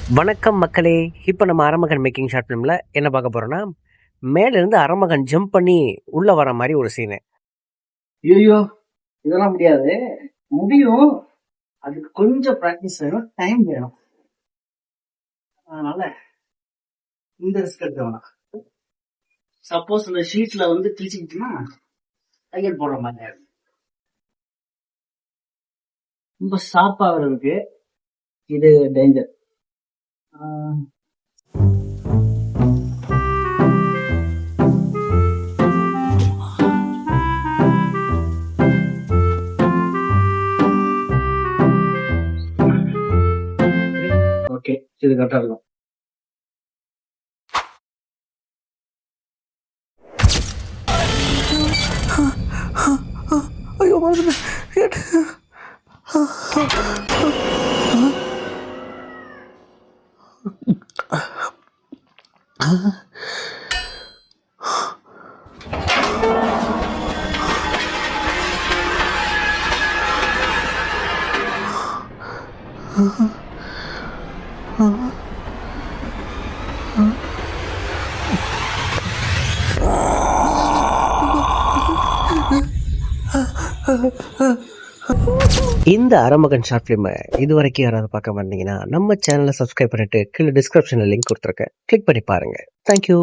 வணக்கம் மக்களே. இப்போ நம்ம அரமகன் மேக்கிங் ஷார்ட் ஃபிலிமில் என்ன பார்க்க போகிறோன்னா, மேலேருந்து அரமகன் ஜம்ப் பண்ணி உள்ளே வர மாதிரி ஒரு சீனு. ஐயோ, இதெல்லாம் முடியாது. முடியும், அதுக்கு கொஞ்சம் ப்ராக்டிஸ் வேணும், டைம் வேணும். அதனால இந்த ரிஸ்க் எடுக்க வேணாம். சப்போஸ் இந்த ஷீட்ல வந்து கிழிச்சுக்கிட்டுனா தையல் போடுற மாதிரி ரொம்ப ஷார்ப் ஆகுறதுக்கு இது டேஞ்சர். ஓகே, இது கரெக்டா இருக்கும். ஐயோ, இந்த அரமகன் ஷார்ட் ஃபிலிமை இது வரைக்கும் யாராவது பார்க்க வந்தீங்கன்னா நம்ம சேனலை சப்ஸ்கிரைப் பண்ணிட்டு கீழே டிஸ்கிரிப்ஷனில் லிங்க் கொடுத்துருக்கேன், கிளிக் பண்ணி பாருங்கள். தேங்க்யூ.